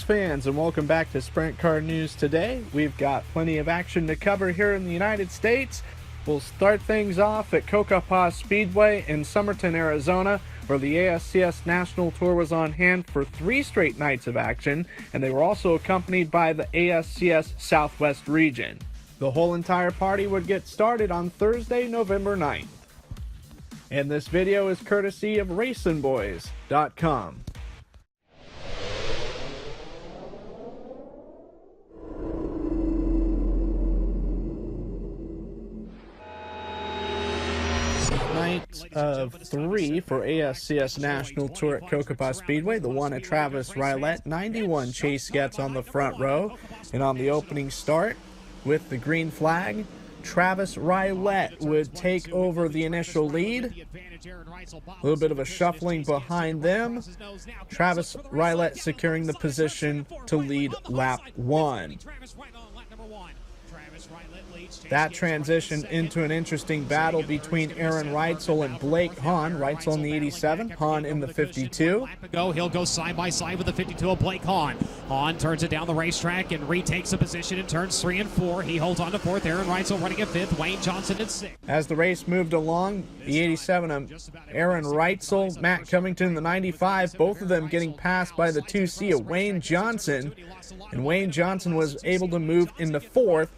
fans, and welcome back to Sprint Car News today. We've got plenty of action to cover here in the United States. We'll start things off at Cocopah Speedway in Summerton, Arizona, where the ASCS National Tour was on hand for 3 straight nights of action, and they were also accompanied by the ASCS Southwest region. The whole entire party would get started on Thursday, November 9th. And this video is courtesy of RacinBoys.com. Night of 3 for ASCS National Tour at Cocopah Speedway. The one at Travis Rylett, 91 Chase Getz on the front row. And on the opening start with the green flag, Travis Rylett would take over the initial lead. A little bit of a shuffling behind them. Travis Rylett securing the position to lead lap 1. That transitioned into an interesting battle between Aaron Reitzel and Blake Hahn. Reitzel in the 87, Hahn in the 52. He'll go side by side with the 52 of Blake Hahn. Hahn turns it down the racetrack and retakes a position in turns 3 and 4. He holds on to 4th. Aaron Reitzel running at 5th. Wayne Johnson at 6th. As the race moved along, the 87 of Aaron Reitzel, Matt Covington in the 95, both of them getting passed by the 2C of Wayne Johnson. And Wayne Johnson was able to move into 4th.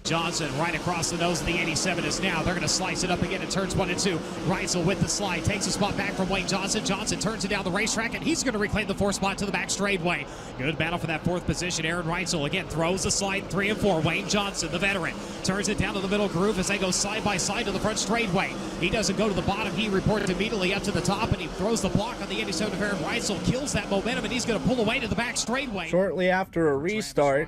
Johnson right across the nose of the 87 is now. They're going to slice it up again in turns 1 and 2. Reitzel with the slide takes a spot back from Wayne Johnson. Johnson turns it down the racetrack, and he's going to reclaim the 4th spot to the back straightaway. Good battle for that 4th position. Aaron Reitzel again throws the slide in 3 and 4. Wayne Johnson, the veteran, turns it down to the middle groove as they go side by side to the front straightaway. He doesn't go to the bottom. He reports immediately up to the top, and he throws the block on the 87 of Aaron Reitzel, kills that momentum, and he's going to pull away to the back straightaway. Shortly after a restart,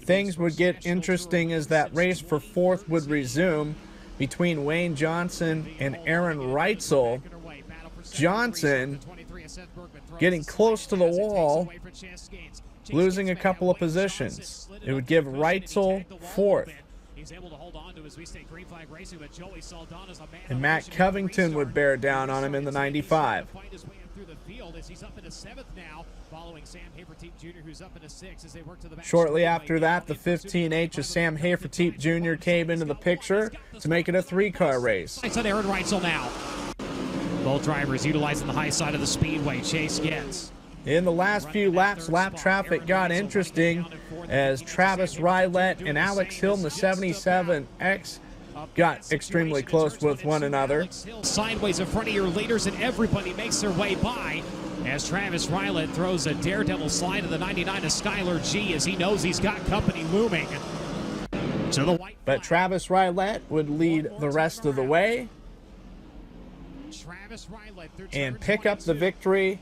things would get interesting as that race for 4th would resume between Wayne Johnson and Aaron Reitzel. Johnson getting close to the wall, losing a couple of positions. It would give Reitzel 4th. And Matt Covington would bear down on him in the 95. Shortly after that, the 15H of Sam Hafertepe Jr. came into the picture to make it a 3-car race. It's on Aaron Reitzel now. Both drivers utilizing the high side of the speedway. Chase Getz. In the last few laps, lap traffic got interesting as Travis Rylett and Alex Hill in the 77X got extremely close with one another. Sideways in front of your leaders, and everybody makes their way by as Travis Rylett throws a daredevil slide to the 99 of Skylar G as he knows he's got company looming. To the white but Travis Rylett would lead the rest of the way and pick up the victory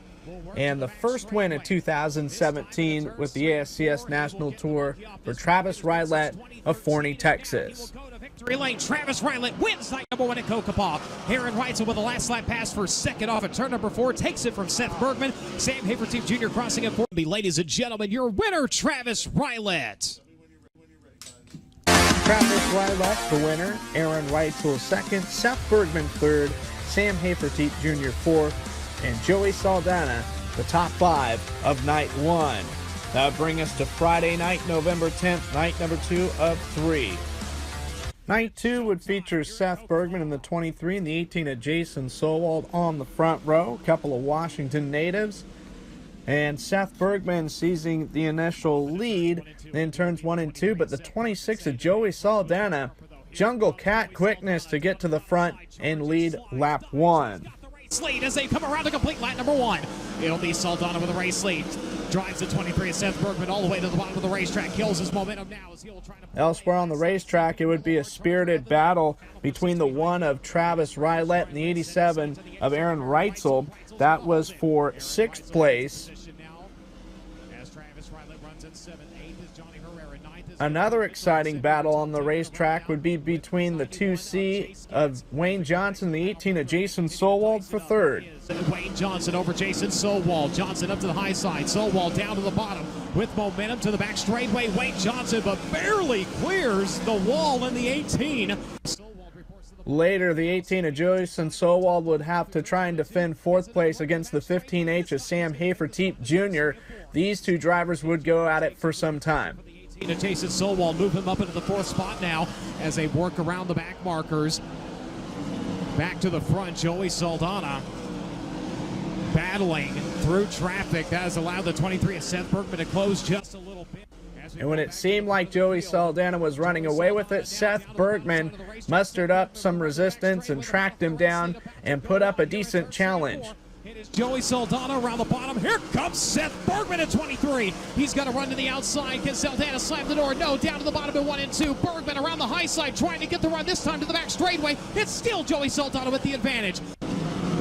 and the first win in 2017 with the ASCS National Tour for Travis Rylett of Forney, Texas. Victory lane, Travis Rylett wins night number 1 at Cocopah. Aaron Reitzel with a last lap pass for 2nd off at turn number 4, takes it from Seth Bergman. Sam Hafertepe Jr. crossing at 4. Ladies and gentlemen, your winner, Travis Rylett. Travis Rylett, the winner. Aaron Reitzel 2nd, Seth Bergman 3rd, Sam Hafertepe Jr. 4th, and Joey Saldana, the top 5 of night 1. That would bring us to Friday night, November 10th, night number 2 of 3. Night 2 would feature Seth Bergman in the 23 and the 18 of Jason Sowald on the front row. A couple of Washington natives. And Seth Bergman seizing the initial lead in turns 1 and 2, but the 26 of Joey Saldana, Jungle Cat quickness to get to the front and lead lap 1. Lead as they come around to complete lap number 1. It'll be Saldana with a race lead. Drives the 23 of Seth Bergman all the way to the bottom of the racetrack. Kills his momentum now as he'll try to... Elsewhere on the racetrack, it would be a spirited battle between the 1 of Travis Rylett and the 87 of Aaron Reitzel. That was for 6th place. Another exciting battle on the racetrack would be between the 2C of Wayne Johnson and the 18 of Jason Sowald for 3rd. Wayne Johnson over Jason Sowald. Johnson up to the high side. Sowald down to the bottom with momentum to the back straightaway. Wayne Johnson but barely clears the wall in the 18. Later, the 18 of Jason Sowald would have to try and defend 4th place against the 15H of Sam Hafertepe Jr. these two drivers would go at it for some time. Jason Solwall move him up into the 4th spot now as they work around the back markers. Back to the front, Joey Saldana battling through traffic. That has allowed the 23 of Seth Bergman to close just a little bit. And when it seemed like Joey Saldana was running away with it, Seth Bergman mustered up some resistance and tracked him down and put up a decent challenge. It is Joey Saldana around the bottom. Here comes Seth Bergman at 23. He's got to run to the outside. Can Saldana slam the door? No, down to the bottom at 1 and 2. Bergman around the high side trying to get the run, this time to the back straightaway. It's still Joey Saldana with the advantage.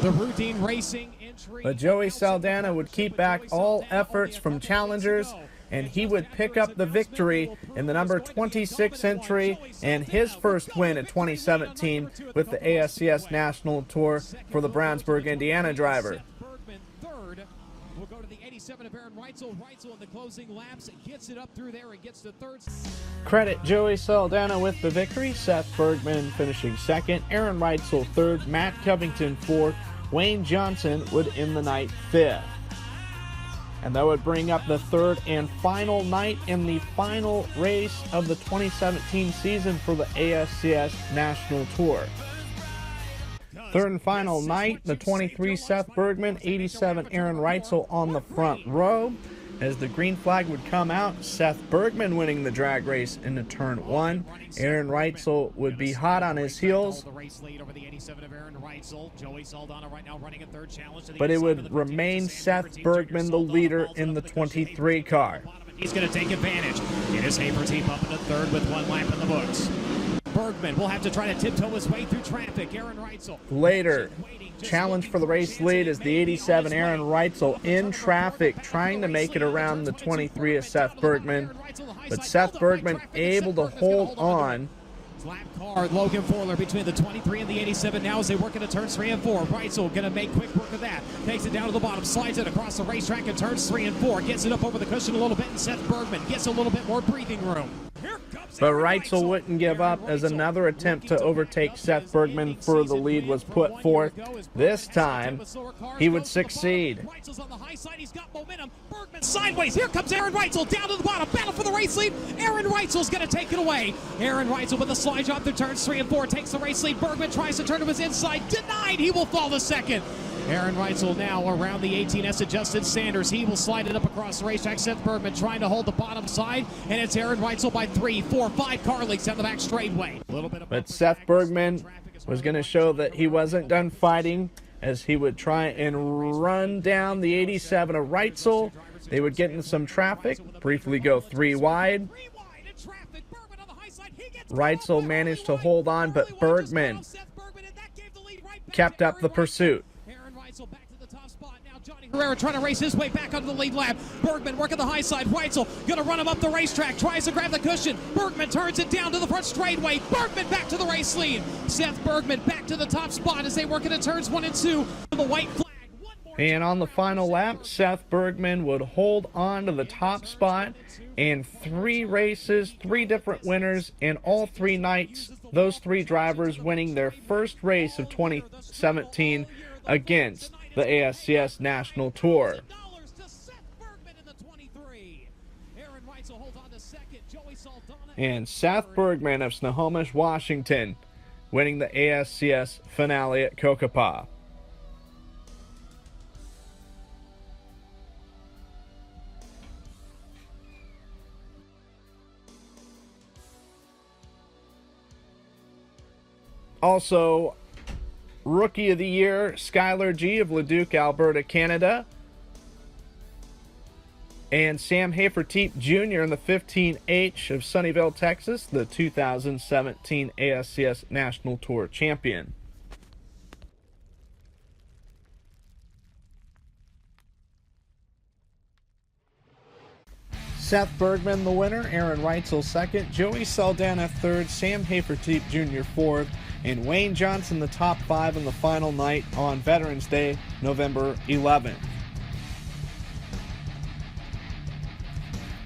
The routine racing entry. But Joey Saldana would keep back all efforts from challengers, and he would pick up the victory in the number 26 entry and his first win in 2017 with the ASCS National Tour for the Brownsburg, Indiana driver. Bergman third. We'll go to the 87 of Aaron Reitzel. Reitzel in the closing laps gets it up through there and gets to third. Credit Joey Saldana with the victory. Seth Bergman finishing second, Aaron Reitzel third, Matt Covington fourth, Wayne Johnson would end the night fifth. And that would bring up the third and final night in the final race of the 2017 season for the ASCS National Tour. Third and final night, the 23 Seth Bergman, 87 Aaron Reitzel on the front row. As the green flag would come out, Seth Bergman winning the drag race into turn 1. Aaron Reitzel would be hot on his heels, but it would remain Seth Bergman the leader in the 23 car. He's going to take advantage. It is Haferteep up into third with 1 lap in the books. Bergman will have to try to tiptoe his way through traffic. Aaron Reitzel. Later, challenge for the race lead is the 87 Aaron Reitzel in traffic, trying to make it around the 23 of Seth Bergman, but Seth Bergman able to hold on. Lap car, Logan Forler between the 23 and the 87 now as they work into turns 3 and 4. Reitzel going to make quick work of that. Takes it down to the bottom, slides it across the racetrack in turns 3 and 4. Gets it up over the cushion a little bit, and Seth Bergman gets a little bit more breathing room. But Reitzel wouldn't give up as another attempt to overtake Seth Bergman for the lead was put forth. This time, he would succeed. Reitzel's on the high side, he's got momentum. Bergman sideways, here comes Aaron Reitzel down to the bottom. Battle for the race lead. Aaron Reitzel's going to take it away. Aaron Reitzel with a slide job through turns 3 and 4 takes the race lead. Bergman tries to turn to his inside, denied. He will fall to second. Aaron Reitzel now around the 18S adjusted Sanders. He will slide it up across the racetrack. Seth Bergman trying to hold the bottom side, and it's Aaron Reitzel by 3, 4, 5 car lengths down the back straightaway. But Seth Bergman was going to show that he wasn't done fighting as he would try and run down the 87 of Reitzel. They would get into some traffic, briefly go 3 wide. Reitzel managed to hold on, but Bergman kept up the pursuit. Back to the top spot now. Johnny Herrera trying to race his way back onto the lead lap. Bergman working the high side. Reitzel gonna run him up the racetrack. Tries to grab the cushion. Bergman turns it down to the front straightaway. Bergman back to the race lead. Seth Bergman back to the top spot as they work into turns 1 and 2. The white flag. And on the final lap, Seth Bergman would hold on to the top spot in 3 races, 3 different winners, and all 3 nights, those 3 drivers winning their first race of 2017 against the ASCS National Tour. And Seth Bergman of Snohomish, Washington, winning the ASCS finale at Cocopah. Also, Rookie of the Year, Skylar G. of Leduc, Alberta, Canada. And Sam Haferteep Jr. in the 15H of Sunnyvale, Texas, the 2017 ASCS National Tour champion. Seth Bergman the winner, Aaron Reitzel second, Joey Saldana third, Sam Haferteep Jr. fourth, and Wayne Johnson the top 5 in the final night on Veterans Day, November 11th.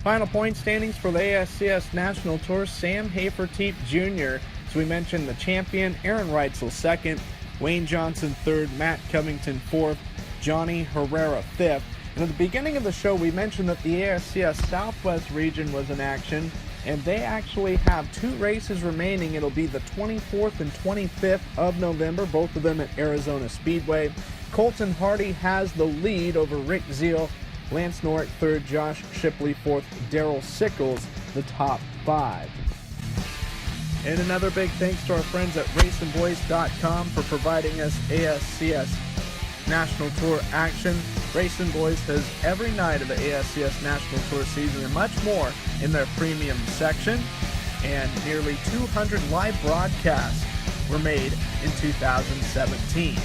Final point standings for the ASCS National Tour, Sam Haferteep Jr., as we mentioned, the champion, Aaron Reitzel second, Wayne Johnson third, Matt Covington fourth, Johnny Herrera fifth, And at the beginning of the show, we mentioned that the ASCS Southwest region was in action, and they actually have 2 races remaining. It'll be the 24th and 25th of November, both of them at Arizona Speedway. Colton Hardy has the lead over Rick Zeal, Lance Norrick 3rd, Josh Shipley 4th, Daryl Sickles the top 5. And another big thanks to our friends at RacingBoys.com for providing us ASCS National Tour action. Racing Boys has every night of the ASCS National Tour season and much more in their premium section. And nearly 200 live broadcasts were made in 2017.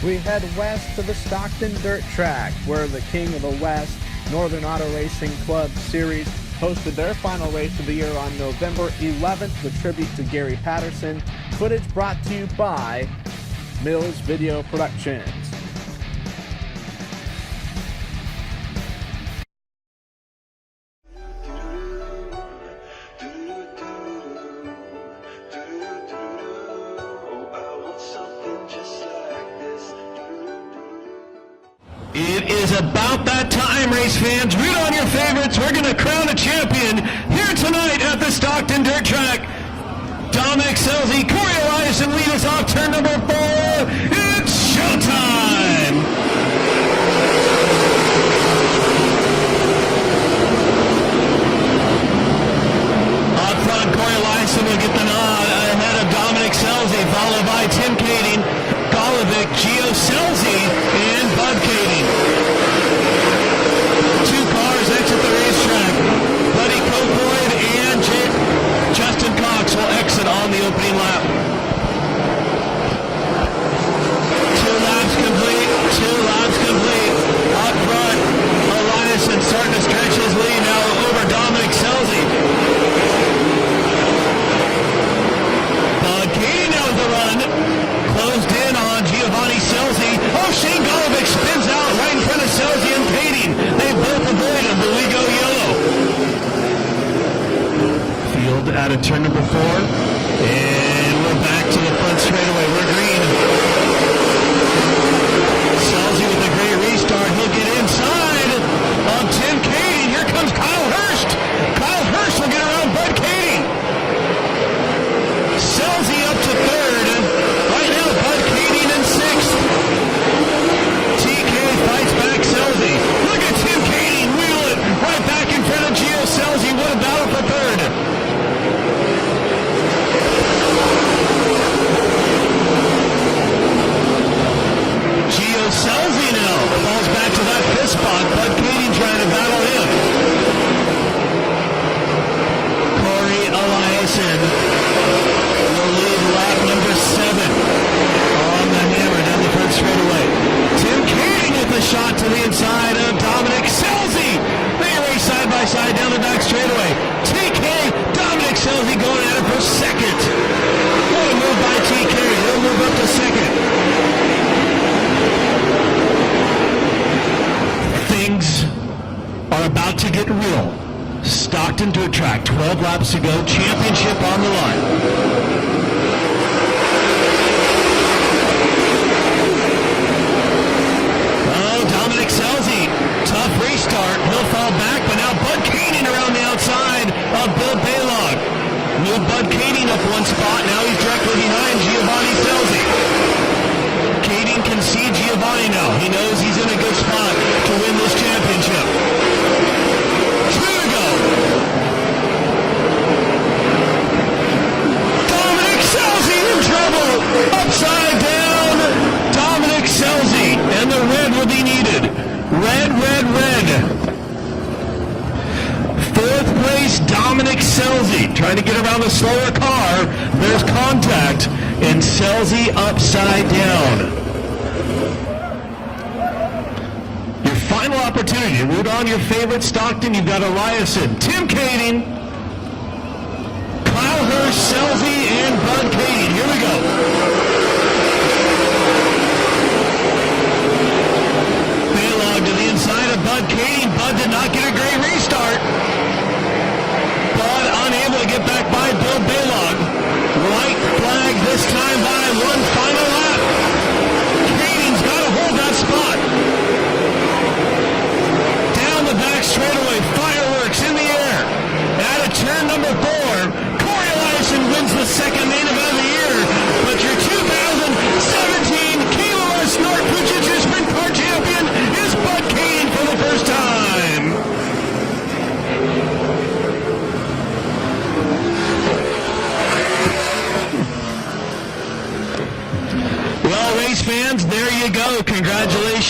We head west to the Stockton Dirt Track, where the King of the West, Northern Auto Racing Club Series, hosted their final race of the year on November 11th, the tribute to Gary Patterson. Footage brought to you by Mills Video Productions. It is about that time, race fans. Root on your favorites. We're going to crown a champion here tonight at the Stockton Dirt Track. Dominic Selzy, Corey Eliason lead us off turn number 4. It's showtime! Up front, Corey Eliason will get the nod ahead of Dominic Selzy, followed by Tim Kading, Golovic, Gio Selzy, and Bud Kading. 2 cars exit the racetrack. Buddy Copeland and Justin Cox will exit on the opening lap. 2 laps complete. 2 laps complete. Up front, Eliason starting to stretch his lead now over Dominic Selzy. Bud Kading now with the run. Closed in on Giovanni Selzy. Oh, Shane Golovic spins out right in front of Selzy and Kading. They both avoid him, but we go yellow. Field out of turn number 4. And we're back to the front straightaway. We're green. Selzy with a great restart. He'll get inside on Tim Kading. Here comes Kyle Hurst. Kyle Hurst will get around Bud Kading. Selzy up to 3rd. Right now, Bud Kading in 6th. TK fights back Selzy. Look at Tim Kading wheel it right back in front of Gio Selzy. What a battle for 3rd. Gio Selzy now falls back to that 5th spot. Bud Kading trying to battle him. Corey Eliason will lead lap number 7 on the hammer down the front straightaway. Tim Kading with a shot to the inside of Dominic Selzy. They race side by side down the back straightaway. TK, Dominic Selzy going at it for 2nd. What a move by TK. He'll move up to 2nd. Things are about to get real. Stockton Dirt Track, 12 laps to go, championship on the line. Oh, Dominic Selzy, tough restart. He'll fall back, but now Bud Kading around the outside of Bill Baylog. New Bud Kading up 1 spot. Now he's directly behind Giovanni Selzy. Kading can see Giovanni now. He knows he's in a good spot to win this championship. 2 to go. Dominic Selzy in trouble. Upside down. Dominic Selzy. And the red will be needed. Red, red, red. 4th place, Dominic Selzy. Trying to get around the slower car. There's contact. And Selzy upside down. Your final opportunity to root on your favorite Stockton. You've got Eliason, Tim Kading, Kyle Hurst, Selzy, and Bud Kading. Here we go. Baylog to the inside of Bud Kading. Bud did not get a great restart. Bud unable to get back by Bill Baylog. White flag this time by 1 final lap. Kading's got to hold that spot.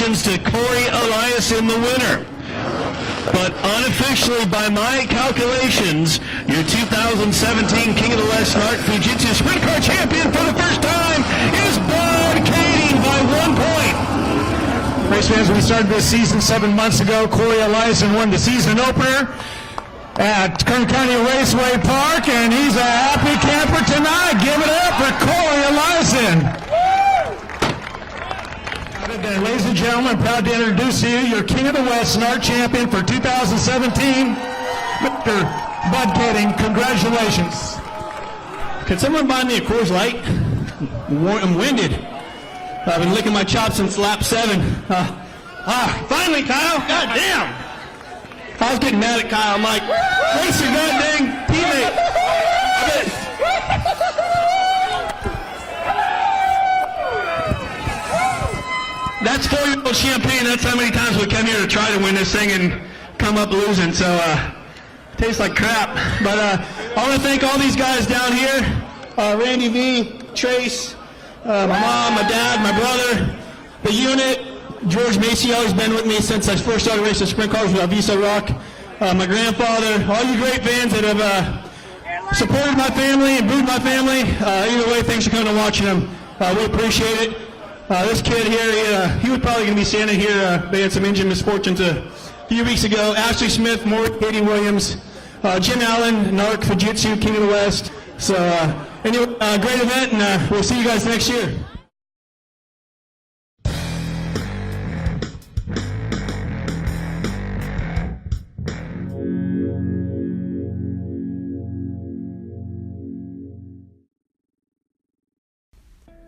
Congratulations to Corey Eliason, the winner. But unofficially, by my calculations, your 2017 King of the West NARC Fujitsu Sprint Car Champion for the first time is Bud Kading by 1 point. Race fans, we started this season 7 months ago. Corey Eliason won the season opener at Kern County Raceway Park, and he's a happy camper tonight. Give it up for Corey Eliason. Ladies and gentlemen, proud to introduce to you your King of the West NARC champion for 2017, Mr. Bud Kading. Congratulations. Can someone buy me a Coors Light? I'm winded. I've been licking my chops since lap 7. Finally, Kyle. God damn. I was getting mad at Kyle. I'm like, race your goddamn teammate. That's 4-year-old champagne. That's how many times we come here to try to win this thing and come up losing. So, tastes like crap. But I want to thank all these guys down here. Randy V, Trace, my mom, my dad, my brother, the unit, George Macy, always been with me since I first started racing sprint cars with Visa Rock. My grandfather, all you great fans that have supported my family and booed my family. Either way, thanks for coming and watching them. We appreciate it. This kid here, he was probably going to be standing here. They had some engine misfortunes a few weeks ago. Ashley Smith, Maury, Katie Williams, Jim Allen, NARC, Fujitsu, King of the West. So anyway, great event, and we'll see you guys next year.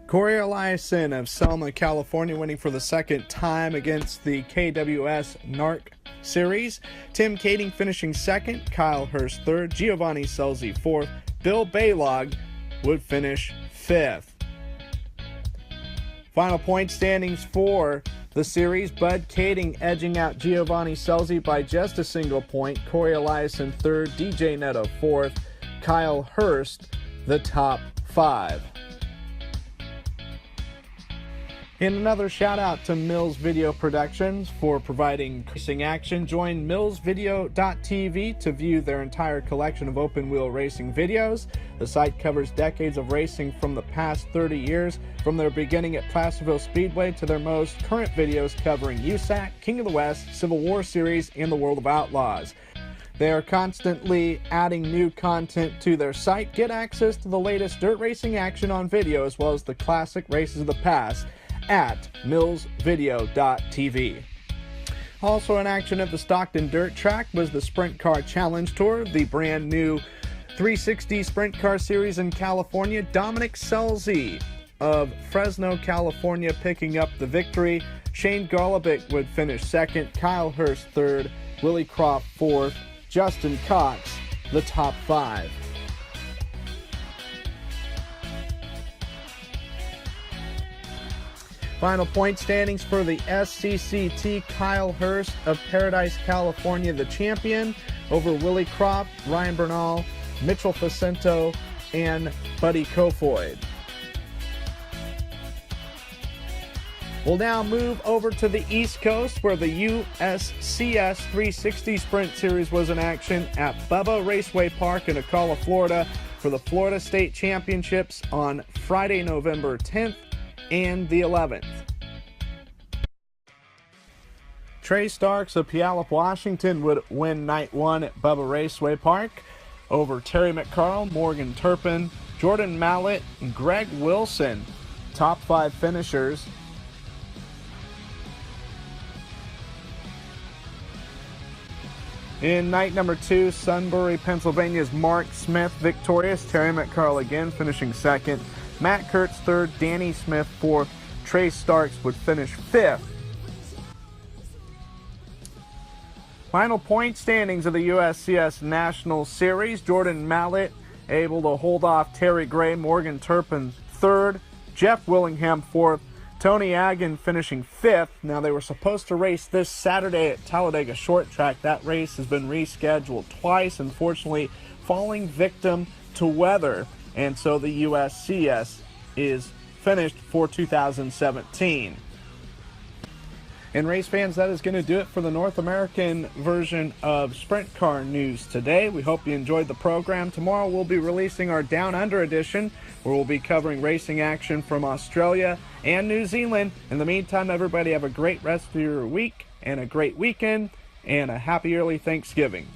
Corey Eliason of Selma, California, winning for the second time against the KWS NARC Series. Tim Kading finishing second, Kyle Hurst third, Giovanni Selzy fourth, Bill Baylog would finish fifth. Final point standings for the series: Bud Kading edging out Giovanni Selzy by just a single point, Corey Eliason third, DJ Netto fourth, Kyle Hurst the top 5. And another shout out to Mills Video Productions for providing racing action. Join millsvideo.tv to view their entire collection of open wheel racing videos. The site covers decades of racing from the past 30 years, from their beginning at Placerville Speedway to their most current videos covering USAC, King of the West, Civil War Series, and the World of Outlaws. They are constantly adding new content to their site. Get access to the latest dirt racing action on video, as well as the classic races of the past, at millsvideo.tv. Also in action at the Stockton Dirt Track was the Sprint Car Challenge Tour, the brand new 360 Sprint Car Series in California. Dominic Selzy of Fresno, California, picking up the victory. Shane Golobic would finish second, Kyle Hurst third, Willie Croft fourth, Justin Cox the top 5. Final point standings for the SCCT: Kyle Hurst of Paradise, California, the champion, over Willie Croft, Ryan Bernal, Mitchell Facento, and Buddy Kofoid. We'll now move over to the East Coast, where the USCS 360 Sprint Series was in action at Bubba Raceway Park in Ocala, Florida, for the Florida State Championships on Friday, November 10th and the 11th. Trey Starks of Puyallup, Washington would win night 1 at Bubba Raceway Park over Terry McCarl, Morgan Turpin, Jordan Mallett, and Greg Wilson, top 5 finishers. In night number 2, Sunbury, Pennsylvania's Mark Smith victorious, Terry McCarl again finishing second, Matt Kurtz third, Danny Smith fourth, Trey Starks would finish fifth. Final point standings of the USCS National Series: Jordan Mallett able to hold off Terry Gray, Morgan Turpin third, Jeff Willingham fourth, Tony Agin finishing fifth. Now, they were supposed to race this Saturday at Talladega Short Track. That race has been rescheduled twice, unfortunately falling victim to weather. And so the USCS is finished for 2017. And race fans, that is going to do it for the North American version of Sprint Car News today. We hope you enjoyed the program. Tomorrow we'll be releasing our Down Under edition, where we'll be covering racing action from Australia and New Zealand. In the meantime, everybody have a great rest of your week and a great weekend and a happy early Thanksgiving.